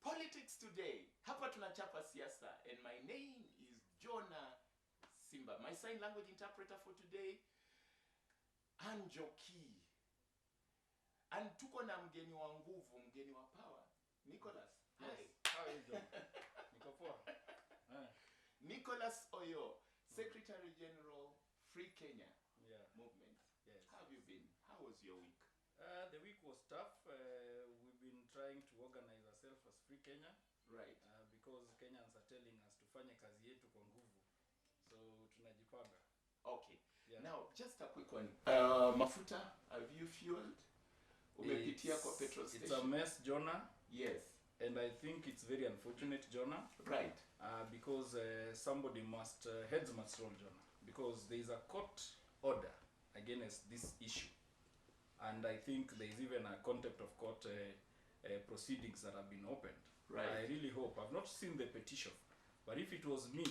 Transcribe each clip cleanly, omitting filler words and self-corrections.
Politics today. Hapa tunachapa siasa, and my name is Jonah Simba. My sign language interpreter for today, Anjoki. And tuko na mgeni wa nguvu, mgeni wa power, Nicholas. Yes. Hi. How are you doing? Niko poa. Nicholas Oyoo, Secretary General, Free Kenya Movement. Yes. How have you been? How was your week? The week was tough. We've been trying to organize ourselves as Free Kenya. Right. Because Kenyans are telling us tufanye kazi yetu kwa nguvu. So tunajipanga. Okay. Yeah. Now, just a quick one. Mafuta, have you fueled? Umepitia kwa petrol station? It's a mess, Jonah. Yes. And I think it's very unfortunate, Jonah. Right. Because somebody must, heads must roll, Jonah. Because there is a court order against this issue. And I think there is even a contempt of court proceedings that have been opened. Right. I really hope. I've not seen the petition. But if it was me,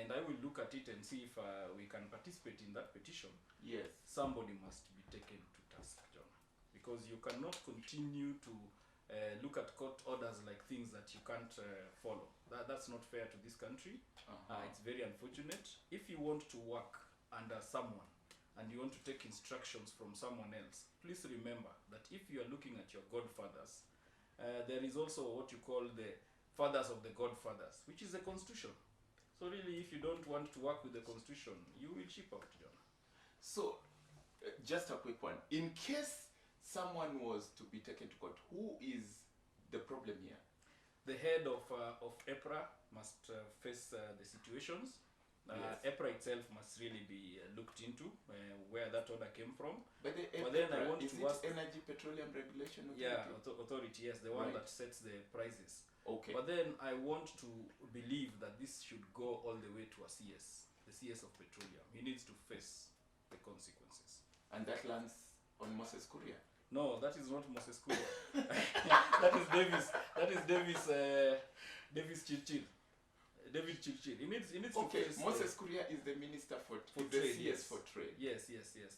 and I will look at it and see if we can participate in that petition, yes, somebody must be taken to task, Jonah. Because you cannot continue to look at court orders like things that you can't follow. That's not fair to this country. It's very unfortunate. If you want to work under someone and you want to take instructions from someone else, please remember that if you are looking at your godfathers, there is also what you call the fathers of the godfathers, which is the constitution. So really, if you don't want to work with the constitution, you will ship out, Jonah. So, just a quick one. In case someone was to be taken to court, who is the problem here? The head of EPRA must face the situations. Yes. EPRA itself must really be looked into where that order came from. But then I want is to ask, Energy Petroleum Regulation Authority? Yeah, authority, yes, the one Right. that sets the prices. Okay. But then I want to believe that this should go all the way to a CS, the CS of petroleum. He needs to face the consequences. And that lands on Moses Kuria? No, that is not Moses Kuria. That is Davis. That is Davis Chirchir. David Chirchir. He needs okay, to face Moses Kuria is the Minister for trade, the CS yes. for trade. Yes.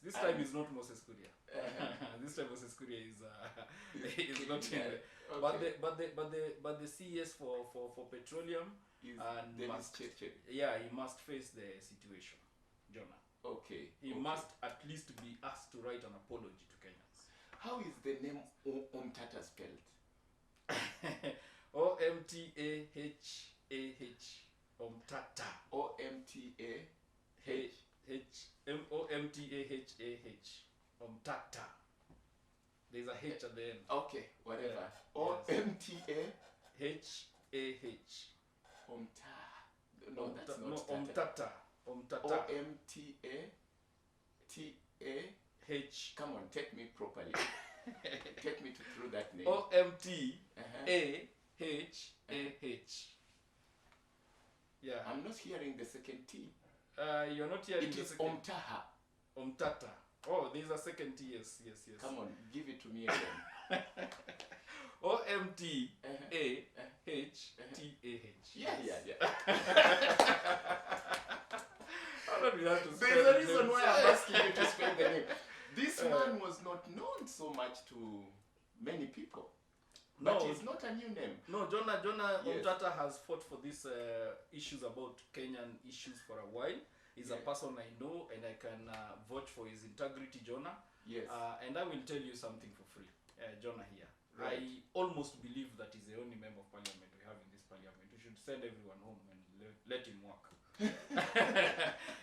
This time is not Moses Kuria. This time Moses Kuria is not in there. Okay. But the CS for petroleum Is and Davis Chirchir. yeah, he must face the situation, Jonah. Okay. He must at least be asked to write an apology to Kenyans. How is the name Omtata spelled? Omtahah. Omtata. Omtahah. Omtata. There's a H at the end. Okay, whatever. Yes. Omtahah. Omta. No, that's not Omtata. Omtahah. H. Come on, take me properly. Take me through that name. Omtahah. Yeah. I'm not hearing the second T. You're not hearing It the is second. Omtaha. Omtata. Oh, there's a second T. Yes. Come on, give it to me again. Omtahah. Yeah. How do we have to spell There's a reason names? why I'm asking you to spell the name. This man was not known so much to many people. But No. it's not a new name. No, Jonah Yes. Omtata has fought for these issues about Kenyan issues for a while. He's a person I know and I can vouch for his integrity, Jonah. Yes. And I will tell you something for free, Jonah here. Right. I almost believe that he's the only member of parliament we have in this parliament. We should send everyone home and let him work.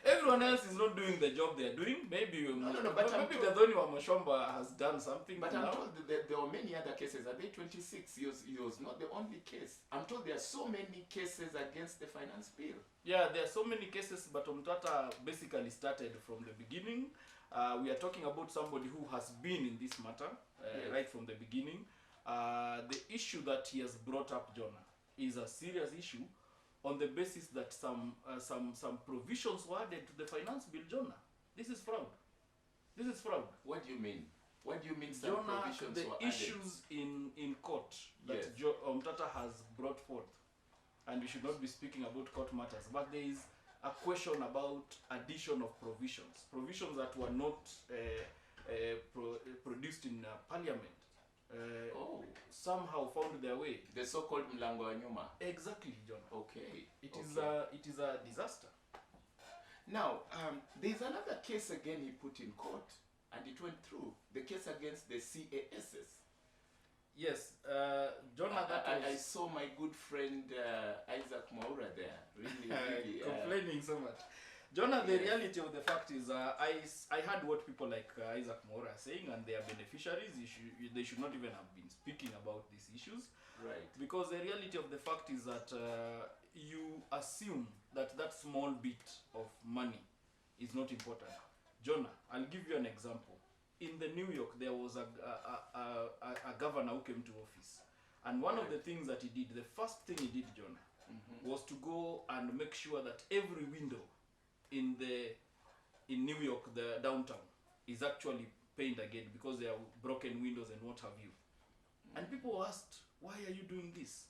Everyone else is not doing the job they are doing. Maybe but maybe Gadhoni wa Mashomba has done something. But now. I'm told that there are many other cases. Are they 26? He was not the only case. I'm told there are so many cases against the finance bill. Yeah, there are so many cases, but Omtata basically started from the beginning. We are talking about somebody who has been in this matter right from the beginning. The issue that he has brought up, Jonah, is a serious issue on the basis that some provisions were added to the finance bill, Jonah. This is fraud. What do you mean? What do you mean some Jonah, provisions the were issues in court that Yes. Omtata has brought forth, and we should not be speaking about court matters, but there is a question about addition of provisions that were not produced in parliament. Oh, somehow found their way. the so-called mlango wa nyuma. Exactly, John. Okay. It okay. is a disaster. Now, there's another case again he put in court, and it went through. The case against the CASs. Yes, Jonah, I saw my good friend Isaac Maura there, really complaining so much. Jonah, the yes. reality of the fact is, I heard what people like Isaac Maura are saying, and their beneficiaries, they should not even have been speaking about these issues. Right. Because the reality of the fact is that you assume that that small bit of money is not important. Jonah, I'll give you an example. In the New York, there was a governor who came to office. And one of the things that he did, the first thing he did, Jonah, was to go and make sure that every window in New York, the downtown, is actually painted again because there are broken windows and what have you. And people asked, why are you doing this?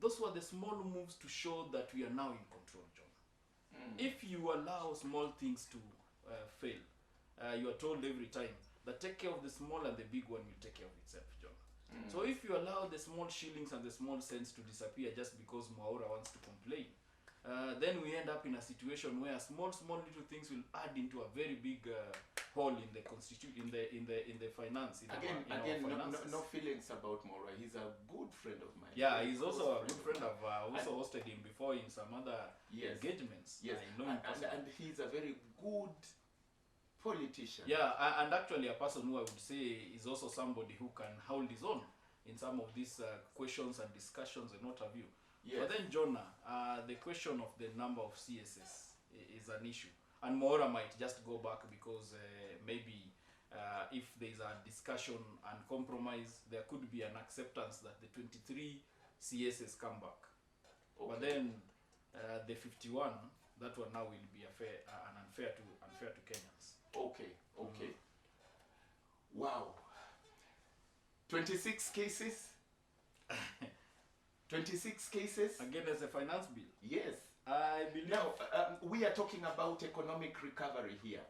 Those were the small moves to show that we are now in control, Jonah. If you allow small things to fail, you are told every time that take care of the small and the big one will take care of itself, Jonah. So if you allow the small shillings and the small cents to disappear just because Maura wants to complain, then we end up in a situation where small little things will add into a very big hole in the constitution, in the finance. No feelings about Maura. He's a good friend of mine. Yeah, he's also a good friend. I've also hosted him before in some other engagements. Yes, I know him and he's a very good politician. Yeah, and actually a person who I would say is also somebody who can hold his own in some of these questions and discussions and what have you. Yes. But then Jonah, the question of the number of CSS is an issue. And Maura might just go back because maybe if there's a discussion and compromise, there could be an acceptance that the 23 CSS come back. Okay. But then the 51, that one now will be unfair to Kenyans. Okay. Wow. 26 cases? 26 cases? Again, as a finance bill? Yes. I believe... Now, we are talking about economic recovery here.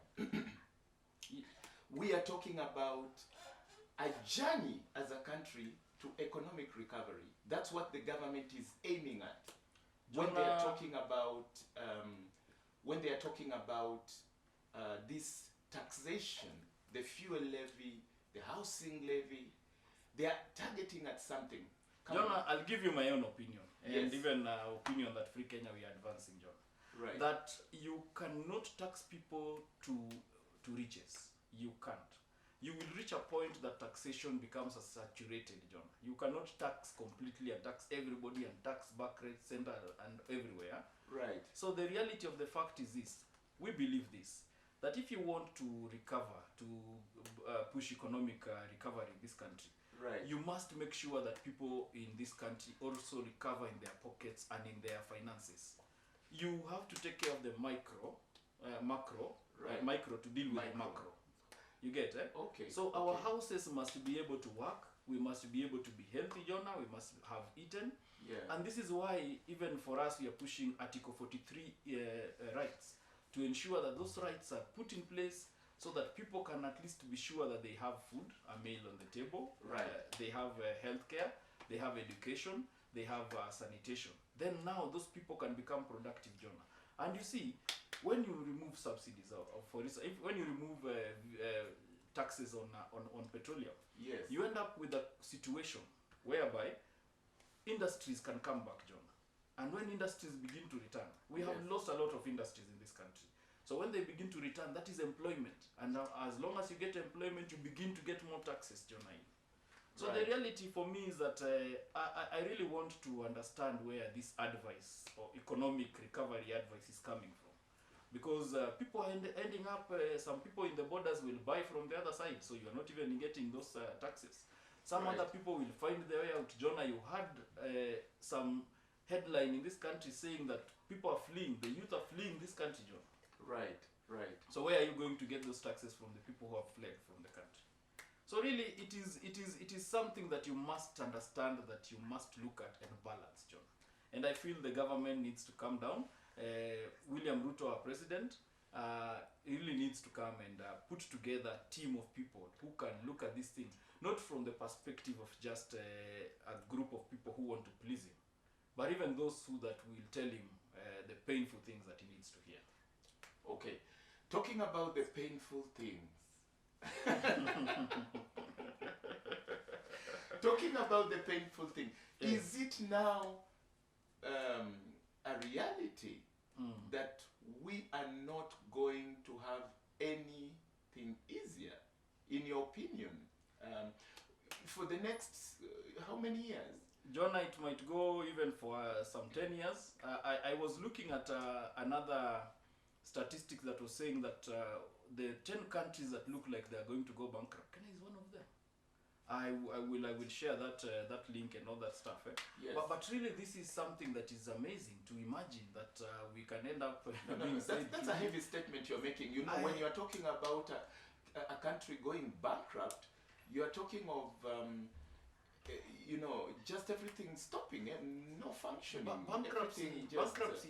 We are talking about a journey as a country to economic recovery. That's what the government is aiming at. When they are talking about this taxation, the fuel levy, the housing levy, they are targeting at something. Jonah, I'll give you my own opinion, and even opinion that Free Kenya we are advancing, John. Right. That you cannot tax people to riches. You can't. You will reach a point that taxation becomes saturated, John. You cannot tax completely and tax everybody and tax back rate center and everywhere. Right. So the reality of the fact is this. We believe this, that if you want to recover, to push economic recovery in this country, right, you must make sure that people in this country also recover in their pockets and in their finances. You have to take care of the macro to deal with the macro. You get it? Okay. So our houses must be able to work. We must be able to be healthy, Jonah. We must have eaten. Yeah. And this is why, even for us, we are pushing Article 43 rights to ensure that those rights are put in place so that people can at least be sure that they have food, a meal on the table, right, they have health care, they have education, they have sanitation. Then now those people can become productive, Jonah. And you see, when you remove subsidies, for instance, when you remove taxes on petroleum, yes, you end up with a situation whereby industries can come back, Jonah. And when industries begin to return, we have lost a lot of industries in this country. So when they begin to return, that is employment. And now, as long as you get employment, you begin to get more taxes, Jonah. So the reality for me is that I really want to understand where this advice or economic recovery advice is coming from. Because people are ending up, some people in the borders will buy from the other side, so you're not even getting those taxes. Some other people will find their way out. Jonah, you had some headline in this country saying that people are fleeing, the youth are fleeing this country, John. Right. So where are you going to get those taxes from the people who have fled from the country? So really, it is something that you must understand, that you must look at and balance, John. And I feel the government needs to calm down. William Ruto, our president, really needs to come and put together a team of people who can look at this thing. not from the perspective of just a group of people who want to please him, but even those who that will tell him the painful things that he needs to hear. Okay, talking about the painful things. Talking about the painful thing, is it now a reality that we are not going to have anything easier, in your opinion, for the next how many years? Jonah, it might go even for some 10 years. I was looking at another statistic that was saying that the 10 countries that look like they are going to go bankrupt, Kenya is one of them. I will share that link and all that stuff. Yes. But really, this is something that is amazing to imagine that we can end up. That's a heavy statement you're making. You know, when you are talking about a country going bankrupt, you are talking of you know, just everything stopping and no functioning. Bankruptcy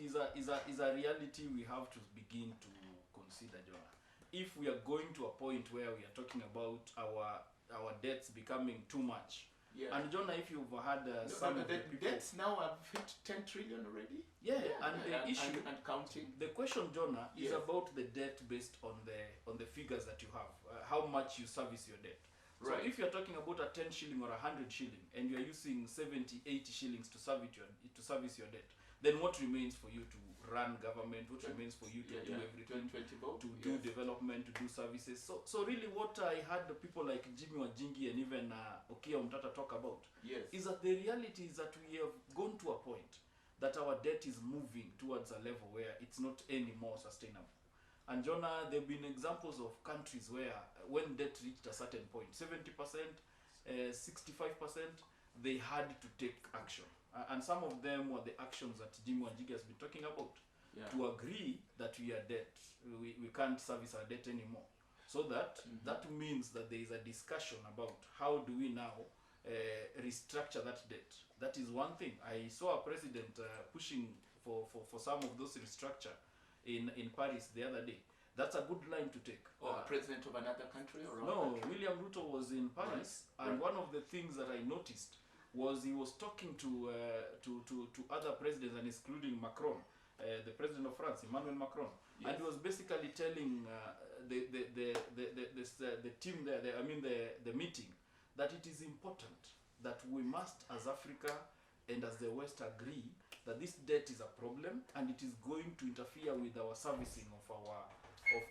is a reality we have to begin to consider, Jonah. If we are going to a point where we are talking about our debts becoming too much. Yeah. And Jonah, if you've had some of the people, debts now have hit 10 trillion already. Yeah, and the issue and counting. The question, Jonah, is Yes. about the debt based on the figures that you have, how much you service your debt. So Right. if you're talking about a 10 shilling or 100 shilling, and you're using 70, 80 shillings to service your debt, then what remains for you to run government? What remains for you to do everything? 20 vote. To do development, to do services. So really what I had the people like Jimmy Wanjigi and even Okia Mtata talk about is that the reality is that we have gone to a point that our debt is moving towards a level where it's not any more sustainable. And Jonah, there have been examples of countries where when debt reached a certain point, 70%, 65%, they had to take action. And some of them were the actions that Jimmy Wanjigi has been talking about. Yeah. To agree that we are debt, we can't service our debt anymore. So that that means that there is a discussion about how do we now restructure that debt. That is one thing. I saw a president pushing for some of those restructure in Paris the other day. That's a good line to take. Or president of another country or no, country? William Ruto was in Paris, and one of the things that I noticed was he was talking to other presidents, and including Macron, the president of France, Emmanuel Macron, and he was basically telling the team there, the meeting, that it is important that we must, as Africa and as the West, agree that this debt is a problem and it is going to interfere with our servicing of our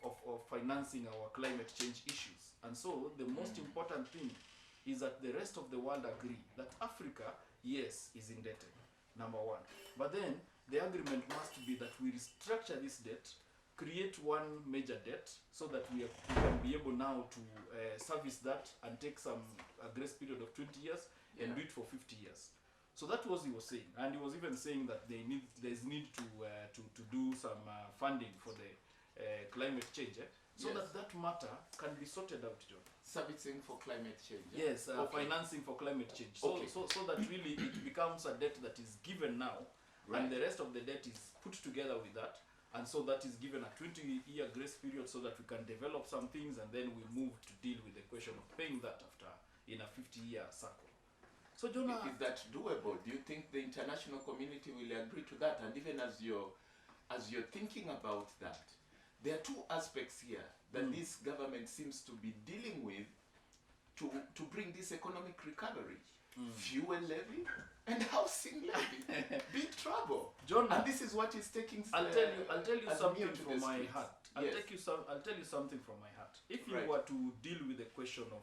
of financing our climate change issues. And so the most important thing is that the rest of the world agree that Africa, yes, is indebted, number one. But then the agreement must be that we restructure this debt, create one major debt, so that we can be able now to service that and take a grace period of 20 years and do it for 50 years. So that was he was saying, and he was even saying that there's need to do some funding for the climate change, so that matter can be sorted out, John. Servicing for climate change. Yes, financing for climate change. So that really it becomes a debt that is given now, and the rest of the debt is put together with that, and so that is given a 20-year grace period so that we can develop some things, and then we move to deal with the question of paying that after in a 50-year cycle. So Jonah, is that doable? Do you think the international community will agree to that? And even as you're thinking about that, there are two aspects here that this government seems to be dealing with to bring this economic recovery. Fuel levy and housing levy. Big trouble. Jonah, and this is what is taking I'll tell you something from my streets. heart. I'll tell you something from my heart. If you were to deal with the question of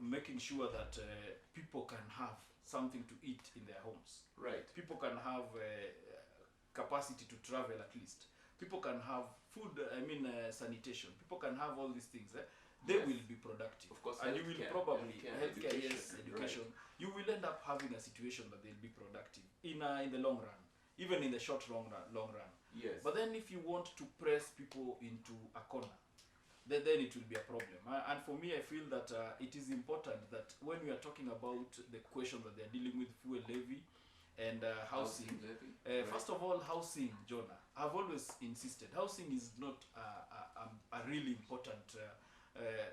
making sure that people can have something to eat in their homes. Right. People can have capacity to travel at least. People can have food, sanitation. People can have all these things. They will be productive. Of course, and you will probably, healthcare, education. Right. You will end up having a situation that they'll be productive in the long run, even in the short long run. Yes. But then if you want to press people into a corner, then it will be a problem. And for me, I feel that it is important that when we are talking about the question that they're dealing with, fuel levy and housing levy, first of all, housing, Jonah, I've always insisted, housing is not a really important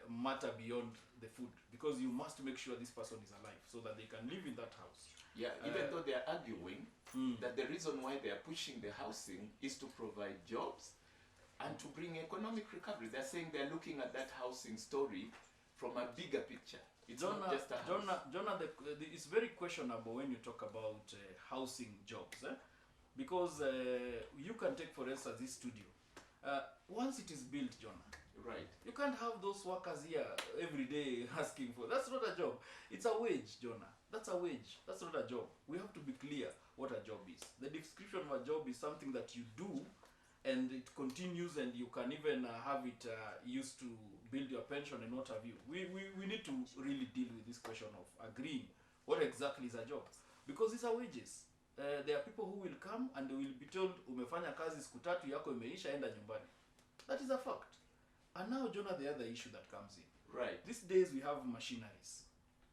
matter beyond the food, because you must make sure this person is alive so that they can live in that house. Yeah, even though they are arguing that the reason why they are pushing the housing is to provide jobs and to bring economic recovery. They're saying they're looking at that housing story from a bigger picture. It's not just a house. Jonah, it's very questionable when you talk about housing jobs, because you can take, for instance, this studio. Once it is built, Jonah, right, you can't have those workers here every day asking for. That's not a job. It's a wage, Jonah. That's a wage. That's not a job. We have to be clear what a job is. The description of a job is something that you do, and it continues, and you can even have it used to build your pension and what have you. We need to really deal with this question of agreeing what exactly is a job, because these are wages. There are people who will come and they will be told, umefanya kazi siku tatu, yako imeisha, enda nyumbani. That is a fact. And now, Jonah, the other issue that comes in. Right. These days we have machineries.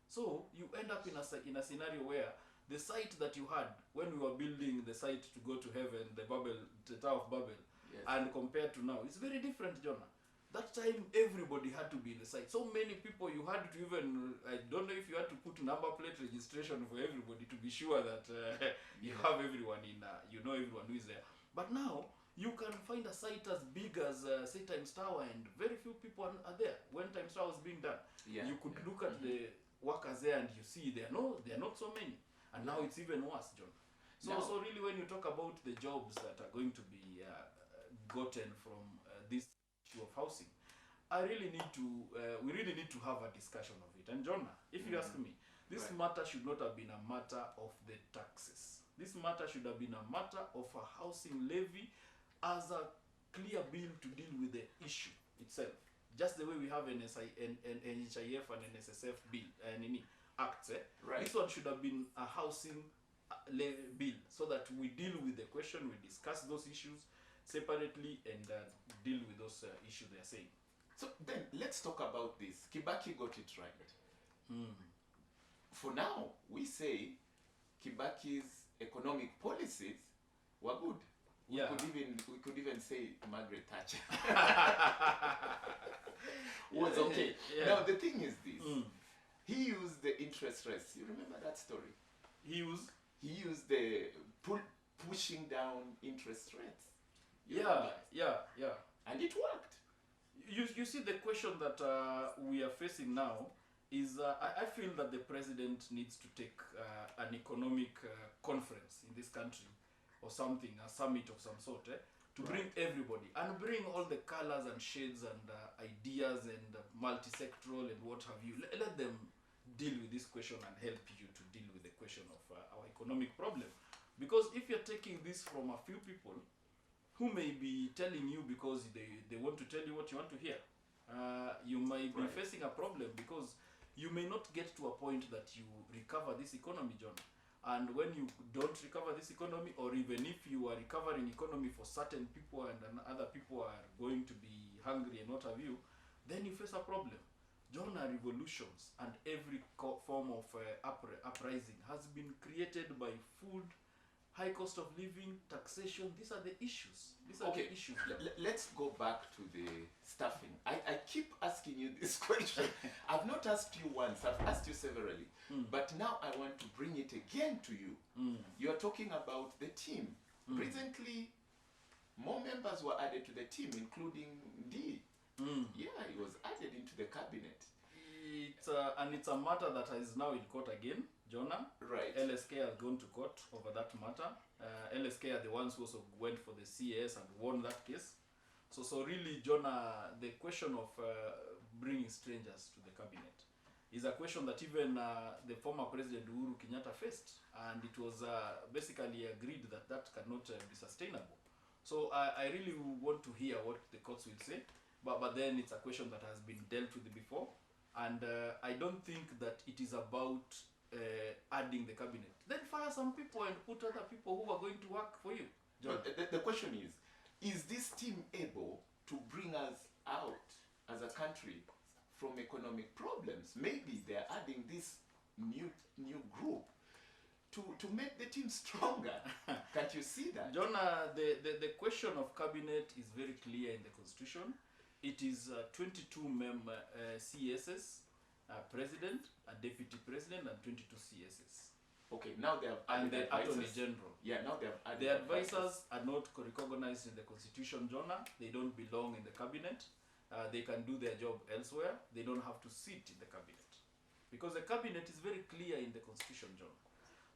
So you end up in a scenario where the site that you had when we were building the site to go to heaven, the Tower of Babel, yes, and compared to now, it's very different, Jonah. That time, everybody had to be in the site. So many people, you had to even, I don't know if you had to put number plate registration for everybody to be sure that you have everyone in, you know everyone who is there. But now, you can find a site as big as, say, Times Tower, and very few people are there when Times Tower is being done. Yeah. You could look at the workers there and you see there are not so many. And now it's even worse, John. So really, when you talk about the jobs that are going to be gotten from this issue of housing, we really need to have a discussion of it. And Jonah, if you ask me, this matter should not have been a matter of the taxes. This matter should have been a matter of a housing levy as a clear bill to deal with the issue itself. Just the way we have an NHIF and an SSF bill and acts. Right. This one should have been a housing bill, so that we deal with the question, we discuss those issues separately, and deal with those issues they are saying. So then let's talk about this. Kibaki got it right. For now, we say Kibaki's economic policies were good. We could even say Margaret Thatcher was okay. Yeah. Now the thing is this: he used the interest rates. You remember that story? He used the pushing down interest rates. Yeah. And it worked. You see, the question that we are facing now is I feel that the president needs to take an economic conference in this country, or something, a summit of some sort, to bring everybody and bring all the colors and shades and ideas and multi-sectoral and what have you. Let them deal with this question and help you to deal with the question of our economic problem. Because if you're taking this from a few people who may be telling you because they want to tell you what you want to hear, you might be facing a problem, because you may not get to a point that you recover this economy, John. And when you don't recover this economy, or even if you are recovering economy for certain people and other people are going to be hungry and what have you, then you face a problem. Jonah, revolutions and every form of uprising has been created by food, high cost of living, taxation. These are the issues. The issues. Let's go back to the staffing. I keep asking you this question. I've not asked you once, I've asked you severally. But now I want to bring it again to you. You are talking about the team. Recently, more members were added to the team, including D. Yeah, he was added into the cabinet. It's a matter that is now in court again, Jonah. Right. LSK has gone to court over that matter. LSK are the ones who also went for the CAS and won that case. So really, Jonah, the question of bringing strangers to the cabinet is a question that even the former President Uhuru Kenyatta faced, and it was basically agreed that that cannot be sustainable. So I really want to hear what the courts will say, but then it's a question that has been dealt with before, and I don't think that it is about adding the cabinet. Then fire some people and put other people who are going to work for you. John. The question is this team able to bring us out as a country from economic problems? Maybe they're adding this new group to make the team stronger. Can't you see that? Jonah, the question of cabinet is very clear in the constitution. It is 22 CSs, president, a deputy president, and 22 CSs. Okay, now they have And added the Attorney advisors. General. Yeah, now they have added The advisors are not recognized in the Constitution, Jonah. They don't belong in the cabinet. They can do their job elsewhere. They don't have to sit in the cabinet. Because the cabinet is very clear in the Constitution, Jonah.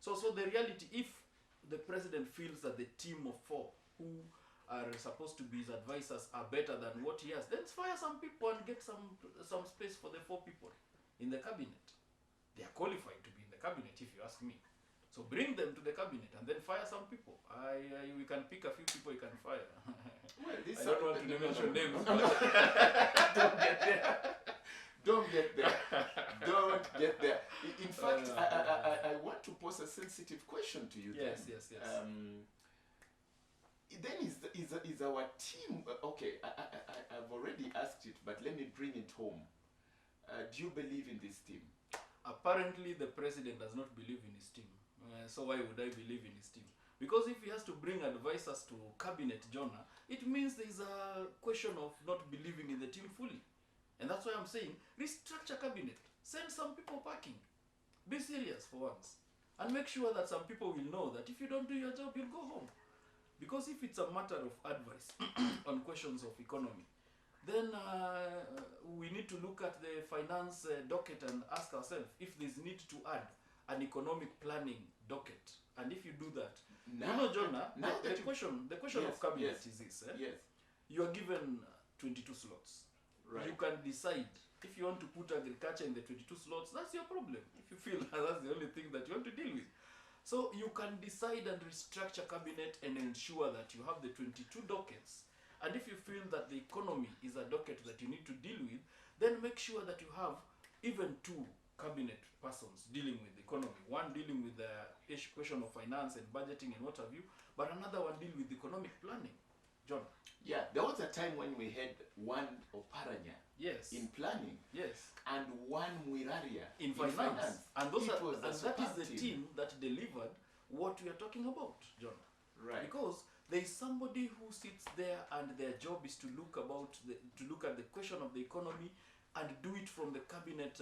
So the reality, if the president feels that the team of 4 who are supposed to be his advisors are better than what he has, then fire some people and get some space for the 4 people in the cabinet. They are qualified to be in the cabinet, if you ask me. So bring them to the cabinet and then fire some people. We can pick a few people you can fire. Well, this I don't want to mention names. Don't get there. Don't get there. Don't get there. In fact, I want to pose a sensitive question to you. Yes, then. yes. Then is our team okay? I've already asked it, but let me bring it home. Do you believe in this team? Apparently, the president does not believe in his team. So why would I believe in his team? Because if he has to bring advisors to cabinet, Jonah, it means there is a question of not believing in the team fully. And that's why I'm saying, restructure cabinet. Send some people packing. Be serious for once. And make sure that some people will know that if you don't do your job, you'll go home. Because if it's a matter of advice on questions of economy, then we need to look at the finance docket and ask ourselves if there's need to add an economic planning docket. And if you do that, Now, Jonah, the question yes, of cabinet yes, is this. Yes. You are given 22 slots. Right. You can decide if you want to put agriculture in the 22 slots. That's your problem. If you feel that's the only thing that you want to deal with. So you can decide and restructure cabinet and ensure that you have the 22 dockets. And if you feel that the economy is a docket that you need to deal with, then make sure that you have even 2 cabinet persons dealing with the economy. One dealing with the question of finance and budgeting and what have you, but another one dealing with economic planning. John. Yeah, there was a time when we had one Oparanya Yes. in planning. Yes. And one Mwiraria In finance. And that is the team that delivered what we are talking about, John. Right. Because there is somebody who sits there and their job is to look at the question of the economy and do it from the cabinet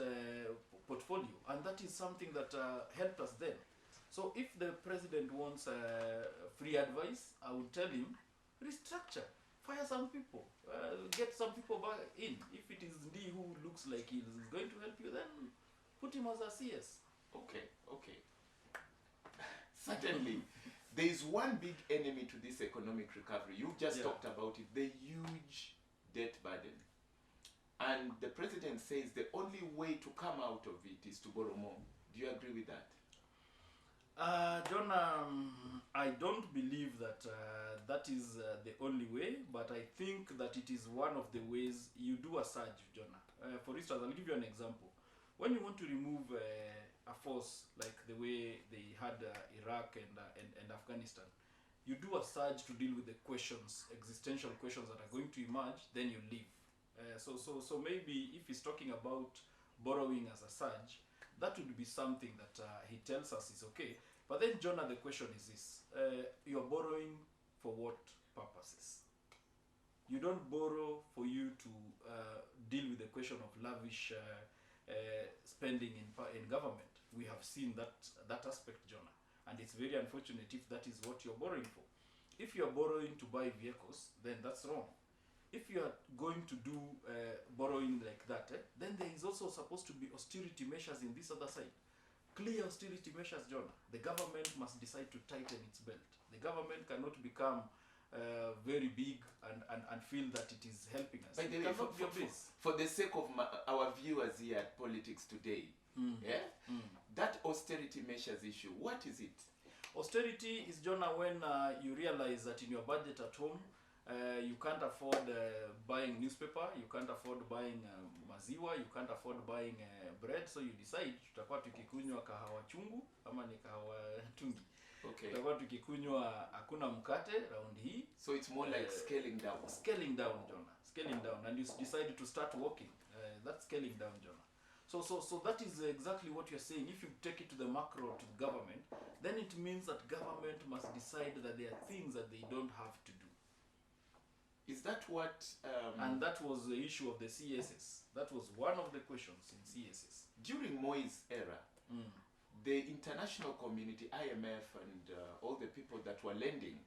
portfolio, and that is something that helped us then. So if the president wants free advice, I would tell him restructure, fire some people, get some people back in. If it is D who looks like he is going to help you, then put him as a CS. Okay. Certainly, there is one big enemy to this economic recovery. You just talked about it, the huge debt burden. And the president says the only way to come out of it is to borrow more. Do you agree with that? John, I don't believe that that is the only way, but I think that it is one of the ways you do a surge, Jonah. For instance, I'll give you an example. When you want to remove a force like the way they had Iraq and Afghanistan, you do a surge to deal with the questions, existential questions that are going to emerge, then you leave. So maybe if he's talking about borrowing as a surge, that would be something that he tells us is okay. But then, Jonah, the question is this. You're borrowing for what purposes? You don't borrow for you to deal with the question of lavish spending in government. We have seen that aspect, Jonah. And it's very unfortunate if that is what you're borrowing for. If you're borrowing to buy vehicles, then that's wrong. If you are going to do borrowing like that, then there is also supposed to be austerity measures in this other side. Clear austerity measures, Jonah. The government must decide to tighten its belt. The government cannot become very big and feel that it is helping us. By the way, for the sake of our viewers here at Politics Today, that austerity measures issue, what is it? Austerity is, Jonah, when you realize that in your budget at home, you can't afford buying newspaper, you can't afford buying maziwa, you can't afford buying bread, so you decide tutakuwa tukikunywa kahawa chungu ama ni kahawa tungi. Okay. Tutakuwa tukikunywa hakuna mkate round hii. So it's more like scaling down. Scaling down, Jonah. Scaling down, and you decide to start walking. That's scaling down, Jonah. So that is exactly what you're saying. If you take it to the macro, to the government, then it means that government must decide that there are things that they don't have to do. Is that what? And that was the issue of the CSS. That was one of the questions in CSS. During Moi's era, the international community, IMF, and all the people that were lending,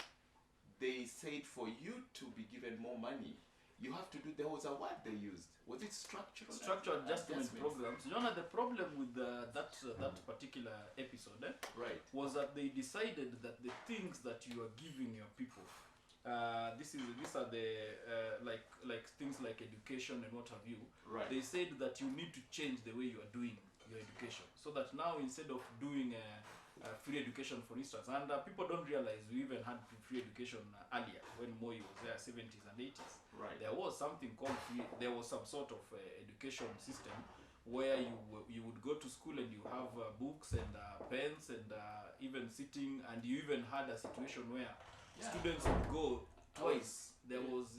they said for you to be given more money, you have to do. There was a word they used. Was it structural adjustment programs? Jonah, the problem with that particular episode right, was that they decided that the things that you are giving your people, these are the like things like education and what have you. right. They said that you need to change the way you are doing your education, so that now instead of doing free education, for instance, and people don't realize we even had free education earlier when Moi was there, 70s and 80s. Right. There was something called free. There was some sort of education system where you would go to school and you have books and pens and even sitting, and you even had a situation where students would go twice. There was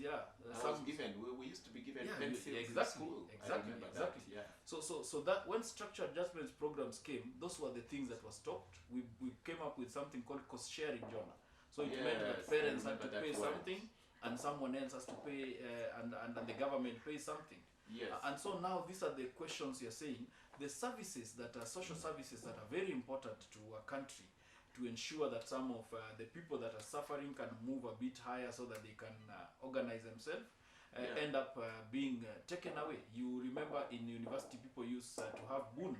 given. We used to be given pencils exactly, in school. Exactly. That, yeah. So that when structured adjustments programs came, those were the things that were stopped. We came up with something called cost sharing, Jonah. So it meant that parents had to pay something, and someone else has to pay, and the government pays something. Yes. And so now these are the questions you're saying. The services that are social services that are very important to a country, to ensure that some of the people that are suffering can move a bit higher so that they can organize themselves, end up being taken away. You remember in university people used to have boon.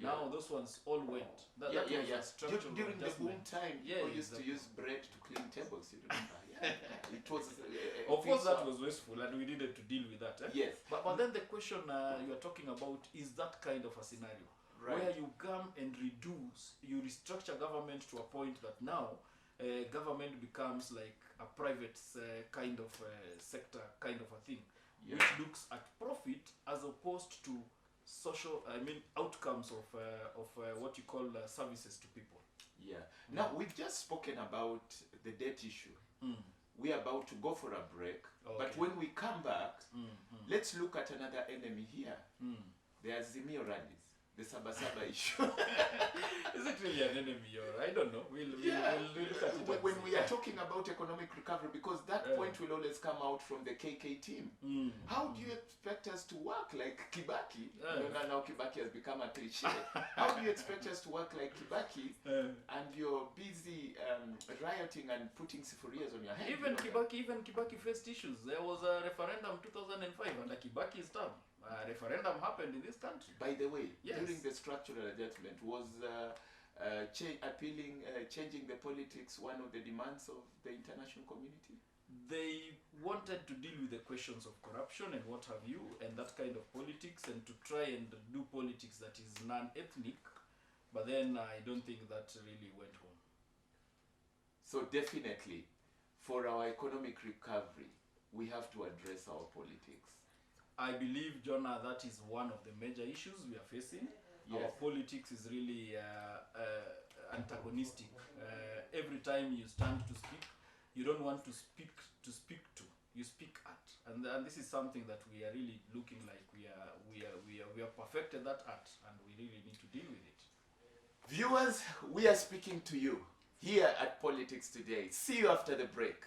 Now those ones all went. That was a structural During the boom adjustment. time, people used to use bread to clean tables. You remember? It was. Of course, that was wasteful, and we needed to deal with that. Yes. But then the question you are talking about is that kind of a scenario. Right. Where you come and you restructure government to a point that now government becomes like a private kind of sector kind of a thing, which looks at profit as opposed to social, outcomes of what you call services to people. Yeah. Now, we've just spoken about the debt issue. We are about to go for a break, but when we come back, let's look at another enemy here. The Azimio rallies. The Saba issue. Is it really an enemy, or I don't know? We'll look at it. When we are talking about economic recovery, because that point will always come out from the KK team. How do you expect us to work like Kibaki? Now Kibaki has become a cliche. How do you expect us to work like Kibaki and you're busy rioting and putting sifurias on your head? Even Kibaki faced issues. There was a referendum 2005 under Kibaki's term. Referendum happened in this country. By the way, during the structural adjustment, was changing the politics one of the demands of the international community? They wanted to deal with the questions of corruption and what have you, and that kind of politics, and to try and do politics that is non-ethnic, but then I don't think that really went home. So definitely, for our economic recovery, we have to address our politics. I believe, Jonah, that is one of the major issues we are facing. Our politics is really antagonistic. Every time you stand to speak, you don't want to speak to. You speak at, and this is something that we are really looking like we are perfected that art, and we really need to deal with it. Viewers, we are speaking to you here at Politics Today. See you after the break.